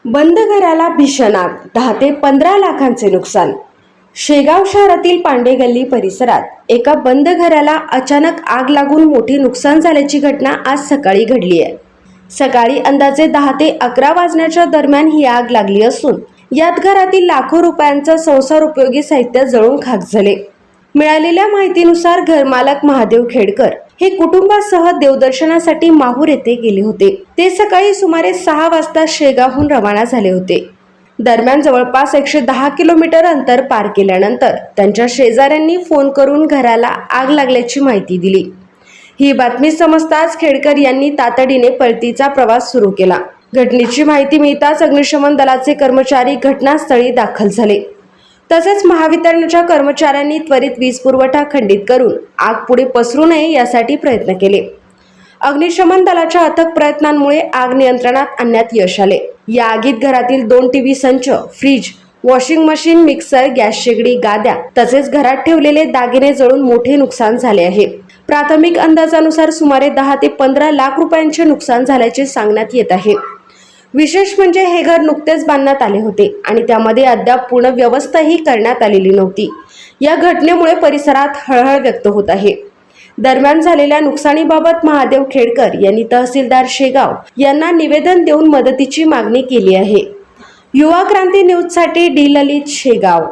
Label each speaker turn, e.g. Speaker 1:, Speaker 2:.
Speaker 1: बंद घराला भीषण आग, 10 ते 15 लाखांचे नुकसान। शेगाव शहरातील पांडे गल्ली परिसरात एका बंद घराला अचानक आग लागून मोठे नुकसान झाल्याची घटना आज सकाळी घडली आहे। सकाळी अंदाजे 10 ते 11 वाजण्याच्या दरम्यान ही आग लागली असून यात घरातील लाखो रुपयांचं संसार उपयोगी साहित्य जळून खाक झाले। मिळालेल्या माहितीनुसार घरमालक महादेव खेडकर हे कुटुंबासह देवदर्शनासाठी माहूर येथे गेले होते। ते सकाळी सुमारे 6 वाजता शेगावहून रवाना झाले होते। दरम्यान जवळपास 110 किलोमीटर अंतर पार केल्यानंतर त्यांच्या शेजाऱ्यांनी फोन करून घराला आग लागल्याची माहिती दिली। ही बातमी समजताच खेडकर यांनी तातडीने पळतीचा प्रवास सुरू केला। घटनेची माहिती मिळताच अग्निशमन दलाचे कर्मचारी घटनास्थळी दाखल झाले। तसेच महावितरणच्या कर्मचाऱ्यांनी त्वरित वीज पुरवठा खंडित करून आग पुढे पसरू नये यासाठी प्रयत्न केले। अग्निशमन दलाच्या अथक प्रयत्नांमुळे आग नियंत्रणात आणण्यात यश आले। या आगीत घरातील 2 टीव्ही संच, fridge, washing machine, mixer, gas शेगडी, गाद्या तसेच घरात ठेवलेले दागिने जळून मोठे नुकसान झाले आहे। प्राथमिक अंदाजानुसार सुमारे 10 ते 15 लाख रुपयांचे नुकसान झाल्याचे सांगण्यात येत आहे। विशेष म्हणजे हे घर नुकतेच बांधण्यात आले होते आणि त्यामध्ये अद्याप पूर्ण व्यवस्थाही करण्यात आलेली नव्हती। या घटनेमुळे परिसरात हळहळ व्यक्त होत आहे। दरम्यान झालेल्या नुकसानीबाबत महादेव खेडकर यांनी तहसीलदार शेगाव यांना निवेदन देऊन मदतीची मागणी केली आहे। युवा क्रांती न्यूजसाठी डी ललित, शेगाव।